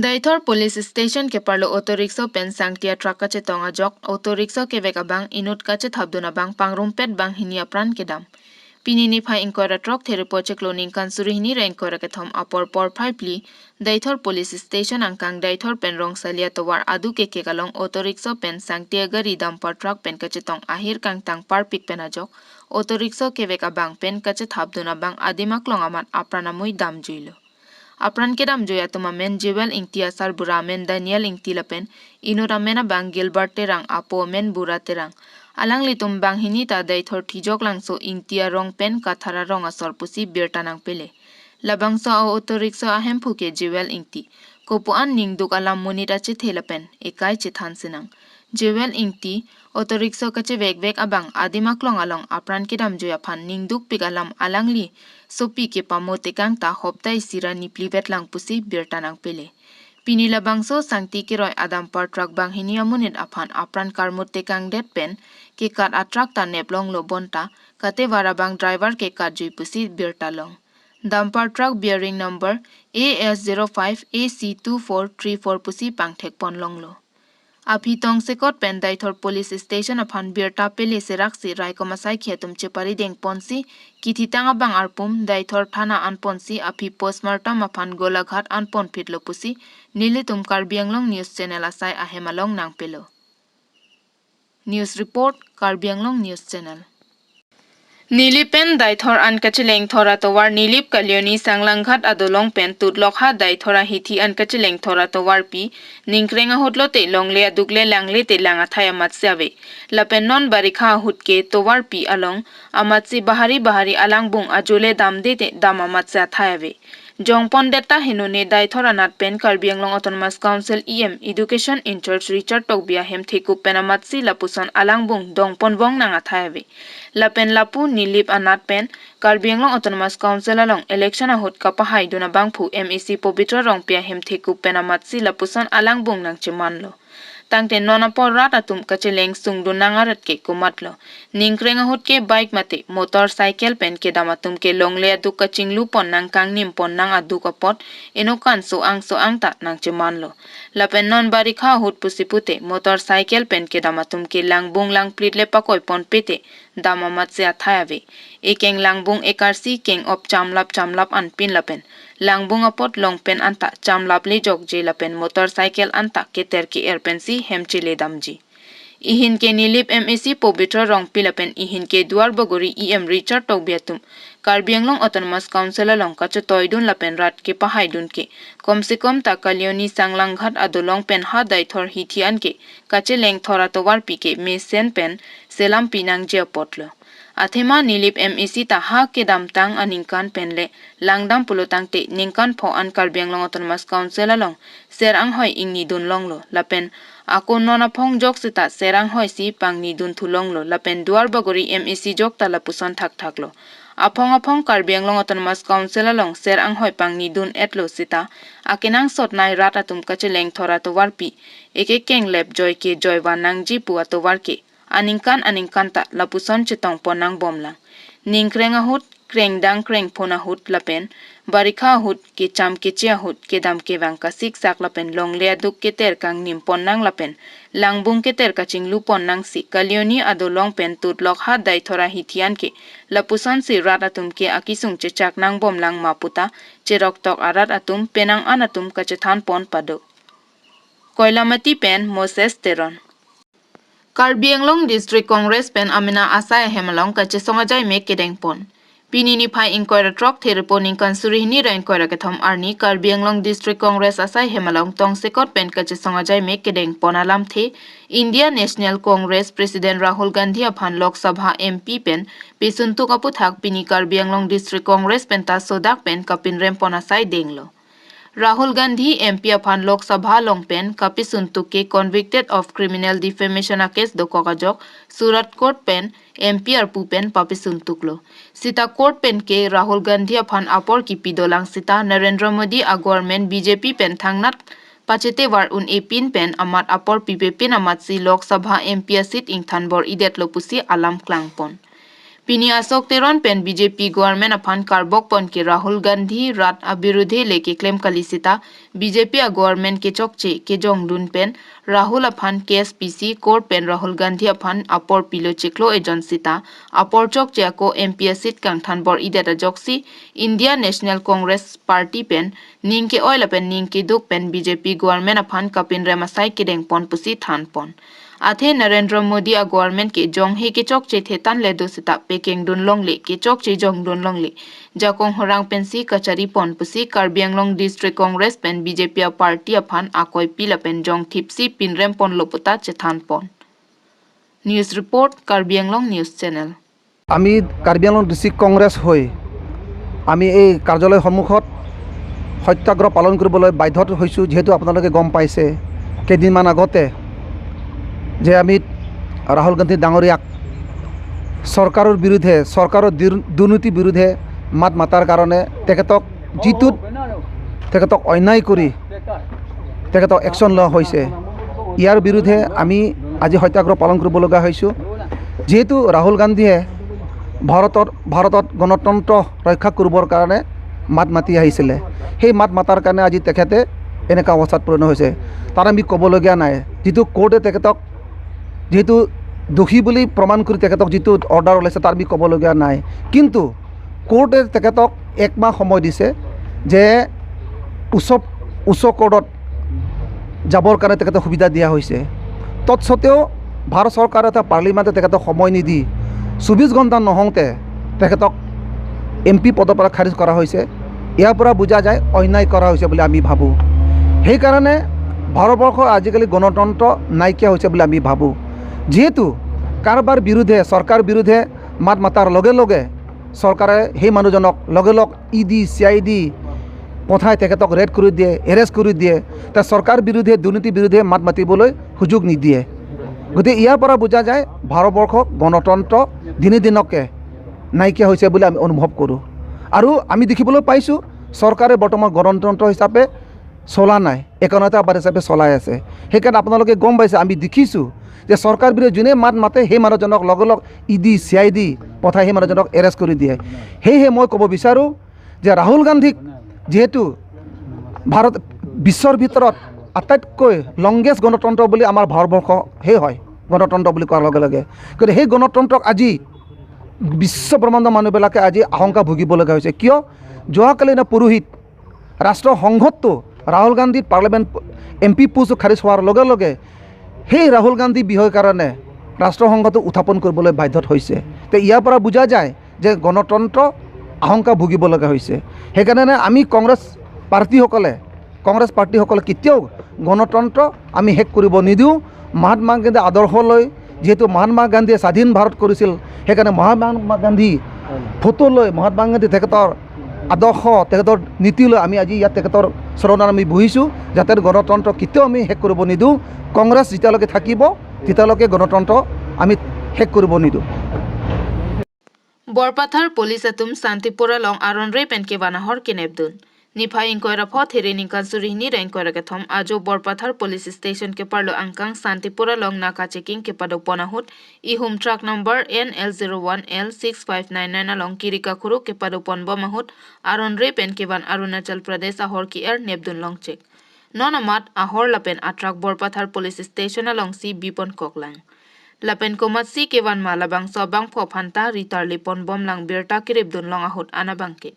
Daithor police station ke parlo auto rickshaw pen sangtia truck ka che tonga jok auto rickshaw ke veka bang inut ka che thabduna bang pangrumpet bang hinia pran ke dam pinini phai inkora truck there poche cloning kan suri hini rank kora ke thom apor por phaipli Daithor police station angkang Daithor pen rong salia towar adu ke kalong auto rickshaw pen sangtia gari dumper truck pen ka che tong ahir kang tang par pik pen ajok auto rickshaw ke veka bang pen ka che thabduna bang adima klong amat apranamui dam juilo Apran kedam joya tuma men jewel ingtia sar buramen Daniel ingti lapen inura mena bang Gilbert terang apo men bura terang alang litum bang hinita Daithor tijok langso ingtia rong pen kathara rong asor pusi birtanang pele labang so auto rickshaw ahem phuke jewel ingti kopuan ningduk alam munita che thelapen ekai che thansinang jewel ingti auto rickshaw kache vek abang adima klong along apran kedam joya phan ningduk pigalam alangli sopi ke pamote kang ta hoptai sira nipli vetlang pusi birtanang pele pinila bangso sangti ke roy adam par truck bang hinia munit aphan apran karmote kang det pen ke kat atrak ta neplong lo bonta kate wara bang driver ke kat jui pusi birtalong dumper truck bearing number AS05 AC2434 pusi pangthek ponlong lo Apitong sekot pen Daithor police station aphan birta pele serak si rai komasai khiatum chepari deng ponsi kithitanga bang arpum Daithor thana anponsi api postmortem aphan golaghat anpon pitlo pusi nilitum Karbi Anglong news channel asai ahemalong nang pelo News report Karbi Anglong news channel Nilipen Daithor an kachileng thora towar nilip kalyoni sanglanghat adolong pen tutlokha Daithora hithi an kachileng thora towar pi ningkrenga hotlote longle adukle langle te langa thaya matsave lapen non barikha hutke towar pi along amatsi bahari alangbung ajole damde te dama matsa thayave Jongpon data hinone Daithor anat pen Karbi Anglong Autonomous Council EM Education in Church Richard Togbia hem theku penamatsi lapuson alangbung dongpon wong nanga thayave lapen lapu nilip anat pen Karbi Anglong Autonomous Council along election ahut kapahai duna bangphu MEC Pobitra rongpia hem theku penamatsi lapuson alangbung nang chemanlo tangte nona por rat atum kacheleng sungdu nangarat ke kumatlo ningkreng ahut ke bike mate motorcycle pen ke damatum ke longle adu kachinglu pon nang kang nim pon nang adu kapot enokan so ang ta nang chemanlo lapen non barikha hut pusipute motorcycle pen ke damatum ke langbung lang plit le pakoi pon pete dama matse athayave ekeng langbung ekarsi keng op chamlap an pin lapen langbung apot longpen anta chamlap le jok je lapen motorcycle anta keter ke erpensi hemchile damji ihin ke nilip MEC Pobitra rong pilapen ihin ke duar bogori EM Richard Togbiatum Karbi Anglong Autonomous Council along kacho toidun lapen rat ke pahai dun ke komse kom ta kalyoni sanglanghat adolong pen ha Daithor hithian ke kache leng thora towar pi ke me sen pen selam pinang je potlo Athema nilip MEC ta ha ke damtang aningkan penle langdam pulotang te ningkan pho an Karbi Anglong Autonomous Council along serang hoi ingni dun longlo lapen ako nona phong jok sita serang hoi si pangni dun thulonglo lapen duar bagori MEC jok ta lapuson thaklo apong Karbi Anglong Autonomous Council along serang hoi pangni dun etlo sita akenang sotnai rat atum kacheleng thora to warpi ekekeng lep joy ke joywan nangji puwa to warke aningkan ta lapuson chetong ponang bomlang ningkreng ahut krengdang kreng pona hut lapen barikha hut ke cham ke chia hut ke dam ke wang ka sik sak lapen longle aduk ke ter kang nim ponnang lapen langbung ke ter ka chinglu ponnang si kalyoni adolong pen tutlok ha Daithora hithian ke lapuson si rat atum ke akisung che chak nang bomlang maputa cherok tok arat atum penang anatum ka chethan pon pado Koilamati pen Moses Teron Karbi Anglong District Congress pen amina asai hemalong kache songajai mek kedeng pon pinini phai inquire truck therpo ningkan suri ni ra inquire kathom arni Karbi Anglong District Congress asai hemalong tong sekot pen kache songajai mek kedeng pon alam the India National Congress President Rahul Gandhi aphan Lok Sabha MP pen pisuntu kaputhak pini Karbi Anglong District Congress pen ta sodak pen kapin rem pon asai denglo Rahul Gandhi MP aphan Lok Sabha longpen kapisuntuke convicted of criminal defamation case dokokajok Surat Court pen MP arpu pen papisuntuklo Sita Court pen ke Rahul Gandhi aphan apor ki pidolang sita Narendra Modi agwarmen BJP pen thangnat pachete war un epin pen amat apor PPP amat si Lok Sabha MP seat ing thanbor idet lopusi alam klangpon Pini Asok Teron pen BJP government upon Karbok pon ke Rahul Gandhi rat abirudhe leke claim kalisita BJP a government ke chokche ke jong dun pen Rahul upon KSPC court pen Rahul Gandhi upon apor pilo cheklo agencyta apor chokche ako MPS sit kang thanbor ideta joksi India National Congress Party pen ningke oil pen ningke duk pen BJP government upon kapin remasai kedeng pon pusi than pon Athe Narendra Modi a government ke jong he ke chok che thetan le do sita peking dun long le ke chok che jong dun long le jakong horang pensi kachari pon pusi Karbi Anglong District Congress pen BJP a party aphan akoi pila pen jong thipsi pinrem pon loputa chethan pon News report Karbi Anglong News Channel আমি Karbi Anglong district Congress হৈ আমি এই কাৰ্যালয় সন্মুখত সত্যাগ্ৰহ পালন কৰিবলৈ বাধ্য হৈছোঁ যেহেতু আপোনালোকে গম পাইছে কেইদিনমান আগতে যে আমি ৰাহুল গান্ধী ডাঙৰীয়াক চৰকাৰৰ বিৰুদ্ধে চৰকাৰৰ দুৰ্নীতিৰ বিৰুদ্ধে মাত মাতাৰ কাৰণে তেখেতক অন্যায় কৰি তেখেতক একশ্যন লোৱা হৈছে ইয়াৰ বিৰুদ্ধে আমি আজি সত্যাগ্ৰহ পালন কৰিবলগীয়া হৈছোঁ যেহেতু ৰাহুল গান্ধীয়ে ভাৰতত গণতন্ত্ৰ ৰক্ষা কৰিবৰ কাৰণে মাত মাতি আহিছিলে সেই মাত মাতাৰ কাৰণে আজি তেখেতে এনেকুৱা অৱস্থাত পৰিণত হৈছে তাৰ আমি ক'বলগীয়া নাই যিটো কোৰ্টে তেখেতক যেহেতু দোষী বুলি প্ৰমাণ কৰি তেখেতক যিটো অৰ্ডাৰ ওলাইছে তাৰ আমি ক'বলগীয়া নাই কিন্তু কোৰ্টে তেখেতক একমাহ সময় দিছে যে উচ্চ কোৰ্টত যাবৰ কাৰণে তেখেতক সুবিধা দিয়া হৈছে তৎসত্ত্বেও ভাৰত চৰকাৰে এটা পাৰ্লিমেণ্টে তেখেতক সময় নিদি 24 ঘণ্টা নহওঁতে তেখেতক MP পদৰ পৰা খাৰিজ কৰা হৈছে ইয়াৰ পৰা বুজা যায় অন্যায় কৰা হৈছে বুলি আমি ভাবোঁ সেইকাৰণে ভাৰতবৰ্ষৰ আজিকালি গণতন্ত্ৰ নাইকিয়া হৈছে বুলি আমি ভাবোঁ যেহেতু কাৰোবাৰ বিৰুদ্ধে চৰকাৰ বিৰুদ্ধে মাত মাতাৰ লগে লগে চৰকাৰে সেই মানুহজনক লগে লগ ED CID পঠাই তেখেতক ৰেড কৰি দিয়ে এৰেষ্ট কৰি দিয়ে তা চৰকাৰ বিৰুদ্ধে দুৰ্নীতিৰ বিৰুদ্ধে মাত মাতিবলৈ সুযোগ নিদিয়ে গতিকে ইয়াৰ পৰা বুজা যায় ভাৰতবৰ্ষক গণতন্ত্ৰ দিনে দিনকে নাইকিয়া হৈছে বুলি আমি অনুভৱ কৰোঁ আৰু আমি দেখিবলৈ পাইছোঁ চৰকাৰে বৰ্তমান গণতন্ত্ৰ হিচাপে চলা নাই একনায়কবাদ হিচাপে চলাই আছে সেইকাৰণে আপোনালোকে গম পাইছে আমি দেখিছোঁ যে চৰকাৰ বিৰুদ্ধে যোনে মাত মাতে সেই মানুহজনক লগে লগ ED CID পঠাই সেই মানুহজনক এৰেষ্ট কৰি দিয়ে সেয়েহে মই ক'ব বিচাৰোঁ যে ৰাহুল গান্ধীক যেহেতু ভাৰত বিশ্বৰ ভিতৰত আটাইতকৈ লংগেষ্ট গণতন্ত্ৰ বুলি আমাৰ ভাৰতবৰ্ষ সেই হয় গণতন্ত্ৰ বুলি কোৱাৰ লগে লগে গতিকে সেই গণতন্ত্ৰক আজি বিশ্ব ব্ৰহ্মাণ্ডৰ মানুহবিলাকে আজি আশংকা ভুগিবলগীয়া হৈছে কিয় যোৱাকালি পুৰোহিত ৰাষ্ট্ৰসংঘতো ৰাহুল গান্ধীৰ পাৰ্লিমেণ্ট MP পোষ্ট খাৰিজ হোৱাৰ লগে লগে সেই ৰাহুল গান্ধী বিষয়ৰ কাৰণে ৰাষ্ট্ৰসংঘটো উত্থাপন কৰিবলৈ বাধ্য হৈছে তো ইয়াৰ পৰা বুজা যায় যে গণতন্ত্ৰ আশংকা ভুগিবলগীয়া হৈছে সেইকাৰণে আমি কংগ্ৰেছ পাৰ্টিসকলে কেতিয়াও গণতন্ত্ৰ আমি শেষ কৰিব নিদিওঁ মহাত্মা গান্ধী আদৰ্শ লৈ যেহেতু মহাত্মা গান্ধীয়ে স্বাধীন ভাৰত কৰিছিল সেইকাৰণে মহাত্মা গান্ধী ফটো লৈ মহাত্মা গান্ধী তেখেতৰ আদৰ্শ তেখেতৰ নীতি লৈ আমি আজি ইয়াত তেখেতৰ চৰণত আমি বহিছোঁ যাতে গণতন্ত্ৰ কেতিয়াও আমি শেষ কৰিব নিদিওঁ কংগ্ৰেছ যেতিয়ালৈকে থাকিব তেতিয়ালৈকে গণতন্ত্ৰ আমি শেষ কৰিব নিদিওঁ Borpathar Police Atum Santipura Long Aron Repen ke Vanahor Kinebdun Nipa Inkoira Pot Hirening Kansurihni Renkoira Gathom Ajo Borpathar Police Station ke Parlo Angkang Santipura Long Naka Checking ke Padoponahut Ihum truck number NL01L6599 along Kirika Kuru ke Padopon Mahut Aron Repen ke Van Arunachal Pradesh Ahor ki Air Nebdun Long Check Nonamat Ahor Lapen Atrak Borpathar Police Station along C Bipon Koklang Lapen komat si kewan malabang sobang phopanta ritar lipon bom lang birta kiribdun long ahut anabangke.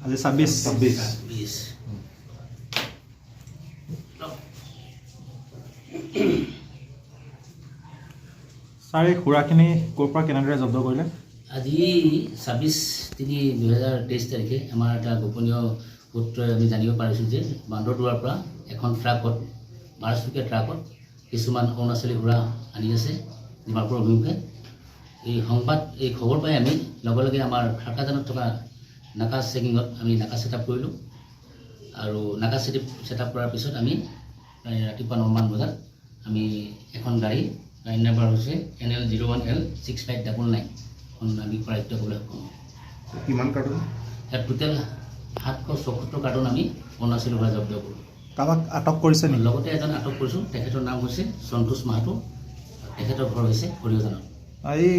Ada 26. Sari খুৰাখিনি ক'ৰ পৰা কেনেদৰে জব্দ কৰিলে আজি 26/3/2023 তাৰিখে আমাৰ এটা গোপনীয় সূত্ৰই আমি জানিব পাৰিছোঁ যে বান্দৰদুৱাৰ পৰা এখন ট্ৰাকত মাৰ্চুকীয়া ট্ৰাকত কিছুমান অৰুণাচলী ঘোঁৰা আনি আছে ডিমাপুৰ অভিমুখে এই খবৰ পাই আমি লগে লগে আমাৰ খাকাজানত থকা নাকা চেকিঙত আমি নাকা ছেটআপ কৰিলোঁ আৰু নাকা ছেটআপ কৰাৰ পিছত আমি ৰাতিপুৱা 9মান বজাত আমি এখন গাড়ী নাম্বাৰ হৈছে NL01L6599 এখন আমি কৰায়ত্ব কৰিবলৈ সক্ষম কিমান কাৰ্টুন টোটেল 774 কাৰ্টুন আমি অৰুণাচলী ঘোঁৰা জব্দ কৰোঁ কাবাক আটক কৰিছে নেকি লগতে এজন আটক কৰিছোঁ তেখেতৰ নাম হৈছে সন্তোষ মাহাতো তেখেতৰ ঘৰ হৈছে সৰিয়জানত। এই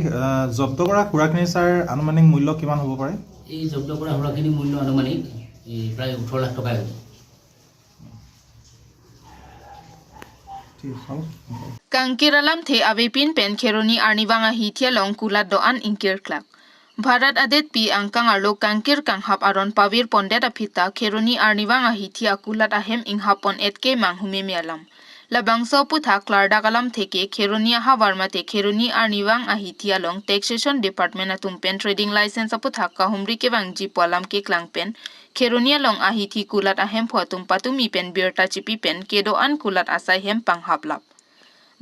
জব্দ কৰা সুৰাখিনি ছাৰ আনুমানিক মূল্য কিমান হ'ব পাৰে? এই জব্দ কৰা সুৰাখিনিৰ মূল্য আনুমানিক প্ৰায় 18 লাখ টকাই হ'ব। Kangkiralam the avipin pen keroni arnibanga hitia long kulat doan ingkir klak. Bharat adet pi angkang arlo kangkir kang hap aron pavir pondet apita keroni arnibanga hitia kulat ahem inghapon etke manghume mialam. Labangso puthak lardakalam theke keroni aha warmate keroni arnibang ahitia long taxation department atumpen trading license aputhak kahumri ke bangji polam ke klangpen Keronia long ahithi kulat ahem photum patumi pen birta chipi pen kedoan kulat asai hem panghaplap.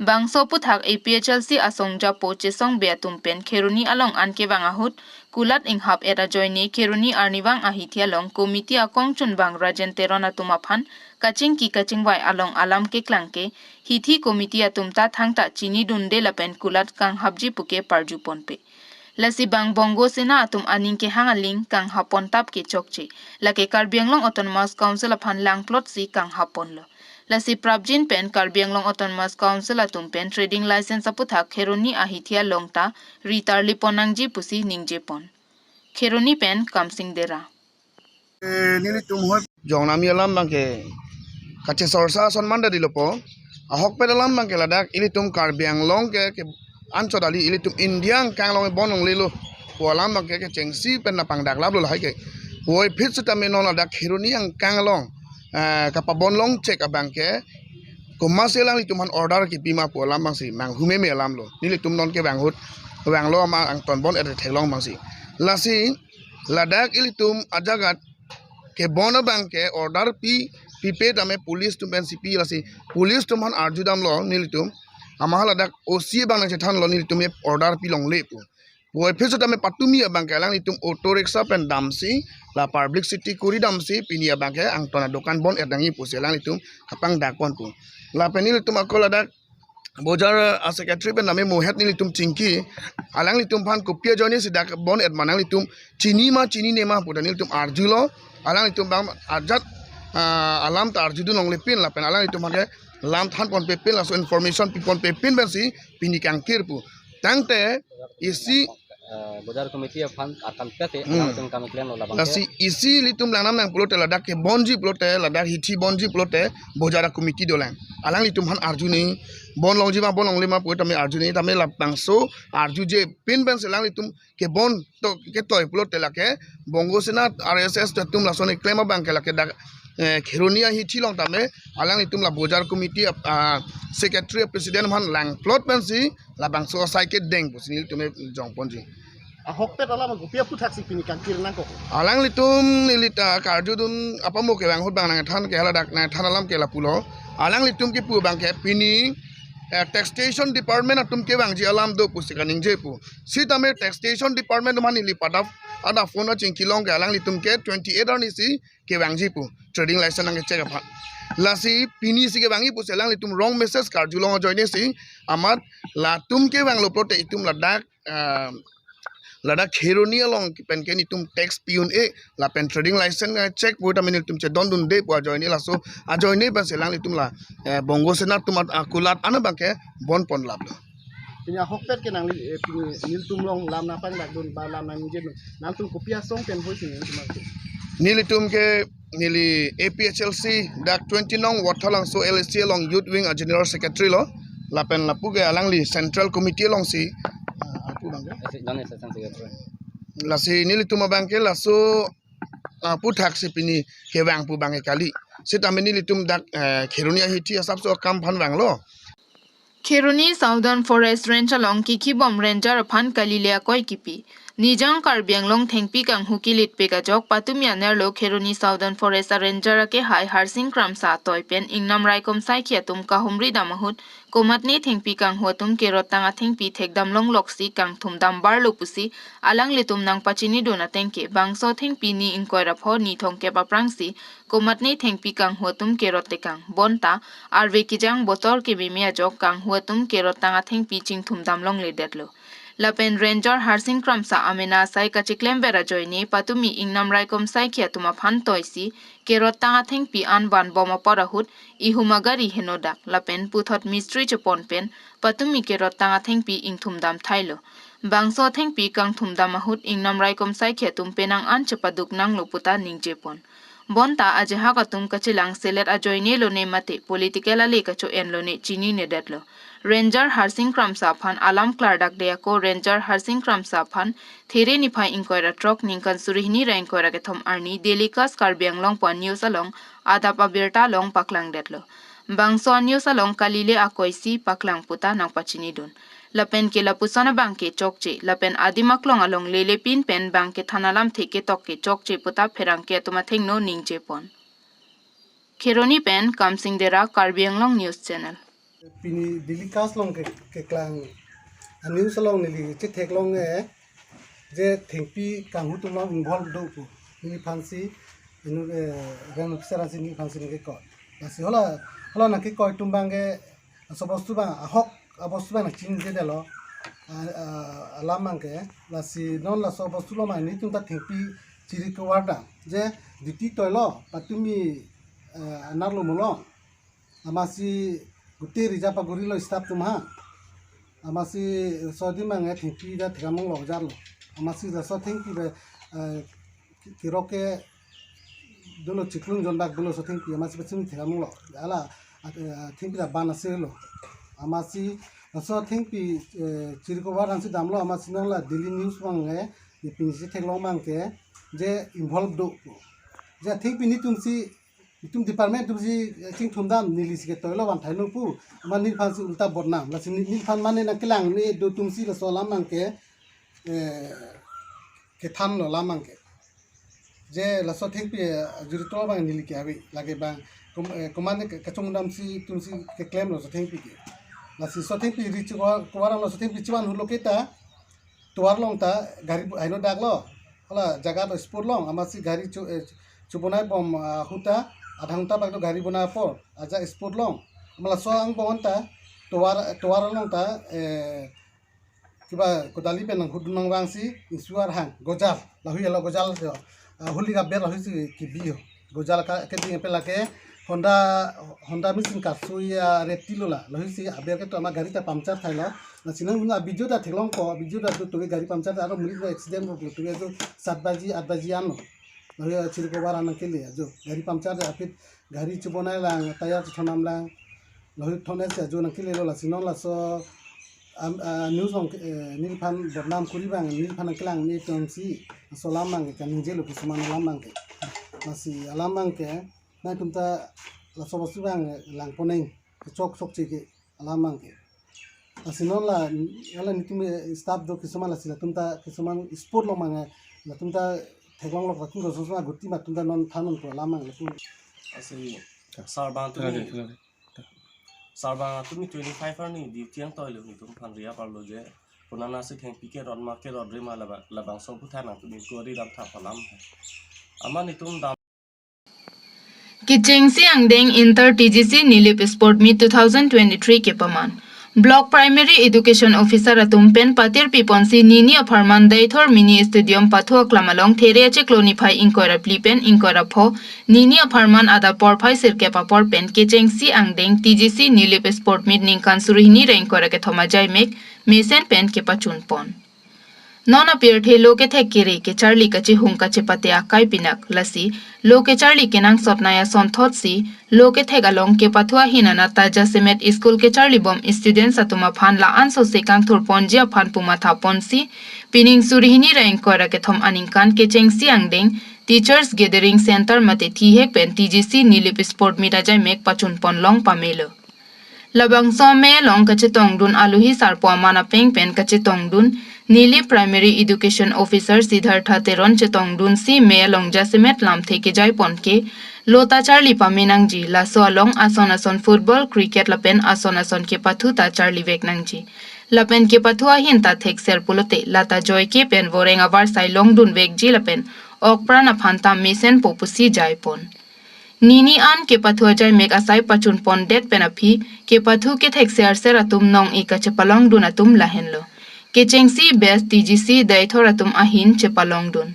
Bangso puthak APHLC asongja poche song beatum pen Keroni along anke bangahut kulat inghap eta joini Keroni arniwang ahithia long komiti akong chun bang rajen terona tumaphan kaching ki kaching wai along alam ke klangke hithi komiti atumta thangta chini dunde lapen kulat kang habji puke parju ponpe. Lasi bang bongo sena atum aning ke hangaling kang hapon tap ke chokche lake Karbi Anglong Autonomous Council aphan lang plot si kang hapon lo. Lasi prabjin pen Karbi Anglong Autonomous Council atum pen trading license aputha Keroni ahithia longta ritar liponangji pusi ningje pon. Keroni pen kamsing dera. Nili tumhoy jongnami alam bangke kache sorsa sonman da dilopo ahok pedalam bangke ladak ili tum Karbi Anglong ke anchodali ili tum Indiang kanglong bonong lilo polam bangke ke chengsi pen napang dak lab lo hai ke woi phit sutame non ladak Keroni ang kanglong kapabon long check abangke kumaselang li tuman order ki pima polam bangsi manghume me alam lo nili tum non ke banghut banglo ma ang tonbon et thelong bangsi lasi ladak ili tum ajagat ke bona bank ke order pipe dame police tum ben CP lasi police tum han arjudam lo nilitum amahala dak OC bang na chethan lo nilitum order pi long le pu boy pheso dame patumi bank ke lang nilitum auto rickshaw pen damsi la public city kuri damsi pinia bank ke ang tona dokan bon edangi puselang nilitum kapang dakon pu la penilitum akola dak Bojar secretary pen name mohet nilitum cingki alang nilitum phan kopia joni sidak bon et manang nilitum chini nema pudan nilitum arjulo alang itu bang ajat alam tar judu nong lepin la pen alang itu make lam than pon pepin la so information pipon pepin bensi pini kangkir pu tangte isi Bojar komiti fan akan pete alang kami kalian lo labang lasi isi litum lanam nang pulote ladak ke bonji pulote ladak hithi bonji pulote bojara komiti dolang alang litum han arjuni bon longji ma bon longli ma pu tami arjuni tami lapangso arju je pin ben selang litum ke bon to ke toy pulote lake bongo senat RSS tum lasone claim bank lake dak Keronia hithi long tame alang litum la bojar komiti secretary president han lang plot bensi labangso saike deng pusinil tume jongponji ahok pet alam gupia puthak si pini kangkir nang ko alang litum nilita karjudun apa mo ke bang hut bang nang than ke hala dak na than alam ke la pulo alang litum ke pu bang ke pini taxation department atum ke bang ji alam do pusika ningje pu sitame taxation department mani lipada ada phone chingkilong ke alang litum ke 28 ani si ke bang ji pu trading license nang check apa lasi pini si ke bangi pu selang litum wrong message karjulong joine si amar la tum ke bang lo prote itum ladak ladak Keroni along pen ken itum tax piun la pen trading license check buat amin itum che don dun de pu joine la so a joine ban selang itum la bongo senat tumat akulat ana bangke bon pon lab pini ahok pet ke nang pini nil tumlong lam na pang dak don ba lam nang je nang tum kopia song pen hoi sini nilitum ke nili APHLC dak 20 nong wathalang so LSC along youth wing general secretary lo la pen la pu ke alang li central committee along si aku bangga la si nilitum bangke la so puthak si pini ke bang pu bange kali sitame nilitum dak Keronia hithi asap so kam phan bang lo Keroni Southern Forest Range along Kikibom Ranger Phan Kalilia Koi Kipi. Nijang Karbi Anglong Thengpi Kang Hukilit Peka Jok Patumia Nerlo Keroni Southern Forest Ranger ke Hai Harsing Kram Sa Toipen Ingnam Raikom Saikia Tum Kahumri Damahut Komatni Thengpi Kang Huatum Kerotanga Thengpi Thekdam Long Loksi Kang Thum Dam Bar Lupusi Alang Litum Nang Pachini Dona Tengke Bangso Thengpi Ni Inkoirap Ho Ni Thongke Paprangsi Komatni Thengpi Kang Huatum Kerote Kang Bonta Arve Kijang Botor Ke Bimia Jok Kang Huatum Kerotanga Thengpi Ching Thum Dam Long Ledetlo Lapen Ranger Harsing Kramsa amena sai kachiklem bera joini patumi ingnam raikom sai kia tuma phan toisi kerot tanga thengpi an ban boma parahut ihumagari henodak lapen puthot mystery chepon pen patumi kerot tanga thengpi ingthumdam thailo bangso thengpi kang thumdam ahut ingnam raikom sai kia tum penang an chepaduk nang loputa ningjepon bonta aje hakatum kachilang selet ajoine lo ne mate political ale kacho en lo ne chini ne detlo Ranger Harsing Kramsa phan alam klardak dea ko Ranger Harsing Kramsa phan there ni phai inkoira trok ningkan surihni ra inkoira ke thom arni delikas Karbi Anglong pon news along adapa berta long paklang detlo bangso news along kalile akoisi paklang puta nang pachini don lapen ke lapusana bangke chokche lapen adimaklong along lele pin pen bangke thanalam theke tokke chokche puta pherangke tuma thengno ningche pon Kheroni pen Kamsing Dera Karbi Anglong News Channel Pini dilikas long ke klang news long nili che thek long je thengpi kanghu tum long involved do ko ni phansi inu ren officer asi ni phansi ni ko asi hola na ke ko tum bange sobostu bang ahok abostu bang chin je delo alamang ke lasi non la sobostu lo ma ni tum ta thengpi chiri ko warda je diti toilo patumi narlo mulo amasi guti rijapa gorilo staff tumha amasi sodi mange thingpi da thamong lo jarlo amasi da so thingpi be kiroke dolo chiklung jondak dolo so thingpi amasi bechim thamong lo ala thingpi da banase lo amasi so thingpi chiriko waransi damlo amasi nala daily news mange ni pinsi theklong mangke je involved do je thingpi ni tumsi tum department tumsi ching thumdam nilis ke toilo ban thaino pu man nil phan si ulta bodnam la sin nil phan mane na kilang ni do tumsi la so lamang ke tham lo lamang ke je la so thing pi juri to bang nil ke abi lage bang command ke chungdam si tumsi ke claim lo so thing pi ke la si so thing pi ri chuwara lo so thing pi chiwan hulo ke ta tuar long ta gari aino daglo hala jaga to sport long amasi gari chubonai bom huta adhangta bagdo gari bana por aja sport long mala so ang bonta tuar long ta kiba kodali penang hudunang wangsi isuar hang gojal lahu yelo gojal huli ga ber lahu si kibio gojal ka ke ding pela ke honda missing ka suya retilola lahu si aber ke to ama gari ta puncture thaila na sinang na video da thelong ko video da to gari puncture aro muli accident ho to 7 baji 8 baji ano lalu ciriko barang nak kili ajo gari puncture ya fit gari cubonai lang tayar thonam lang lalu thone se ajo nak kili lo la sinon la so news hong nil phan bodnam kuri bang nil phan kelang ni tumsi solamang ke ninje lo kisman lamang ke masih alamang ke na tumta la so bosu bang lang poneng chok chi ke alamang ke asinon la ala nitum staff do kisman la sila tumta kisman sport lo mang la tumta Teglong lo katun dosa sama guti matunda non tanun ko lamang lepu. Asli sarban tumi 25 ni di tiang toy lo ni tum pan ria par lo je punana se theng pike ron market ron rima labang song puthan ang tumi ko ri dam tha palam ama ni tum dam Kicheng Siang Deng Inter TGC Nilip Sport Meet 2023 ke paman Block Primary Education Officer Atumpen Patir Piponsi Nini Aparman Daithor Mini Stadium Pathu Klamalong There Chekloni Phai Inkora Plipen Inkora Pho Nini Aparman Ada Por Phai Sirke Papor Pen Kicheng Siang Deng TGC Nilip Sport Meet Ningkan Surihini Ra Inkora ke Thomajai Mek Mesen Pen ke Pachun Pon Non appear the loke the kiri ke Charlie kachi hung kachi pate akai pinak lasi loke Charlie kenang sotnaya son thot si loke the galong ke pathua hinana taja semet school ke Charlie bom students atuma phan la anso sekang thur ponjia phan puma tha ponsi pining surihini rank kora ke thom aningkan ke cheng siang deng teachers gathering center mate thi hek pen TGC Nilip sport mirajai mek pachun pon long pamelo Labang some long kachi tongdun aluhi sarpo mana peng pen kachi tongdun Nili Primary Education Officer Siddhartha Teron Chetongdun si me long jasimet lam theke jai ponke lota Charlie pamenangji la so long ason football cricket lapen ason ke pathu ta Charlie veknangji lapen ke pathu ahin ta thek ser pulote lata joy ke pen voreng avar sai long dun vekji lapen okprana phanta mesen popusi jai pon Nini an ke pathu jai mek asai pachun pon det penapi ke pathu ke thek ser atum nong ika chepalong dun atum lahenlo Kechengsi best TGC daithor atum ahin chepalong dun.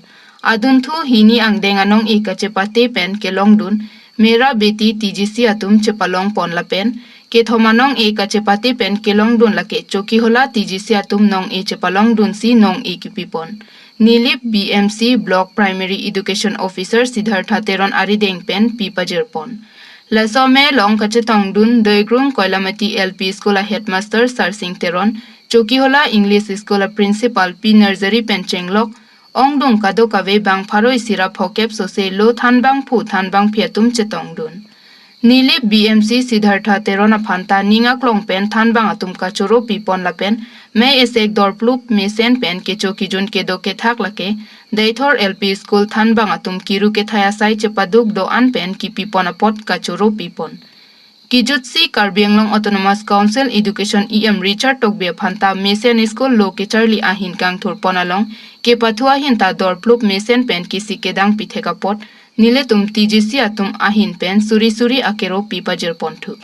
Adun thu hini angdeng anong ika chepate pen kelong dun. Mera beti TGC atum chepalong pon la pen. Ke thomanong ika chepate pen kelong dun la ke choki hola TGC atum nong e chepalong dun si nong e kipipon. Nilip BMC Block Primary Education Officer Siddhartha Teron Arideng pen pipa jerpon. Lasome long kachetong dun doigrung Koilamati LP School a headmaster Sarsing Teron. Chokihola English School Principal P Nursery Penchenglok Ong dong kado kawe bang pharoi sirap hokep sose lo than bang phu than bang phiatum chetong dun. Nili BMC Siddhartha Terona Phanta Ninga Klong Pen than bang atum kachoro pipon la pen me esek dor plup me sen pen ke choki jun ke do ke thak lake Daithor LP School than bang atum kiru ke thaya sai chepaduk do an pen ki pipon apot kachoro pipon. Kijutsi Karbi Anglong Autonomous Council Education EM Richard Tokbe Phanta Mesen School lo ke Charlie ahin kang thurpon along ke pathua hin ta dor plup mesen pen kisi kedang pitheka pot nile tum TGC atum ahin pen suri suri akero pipa jerpon thu.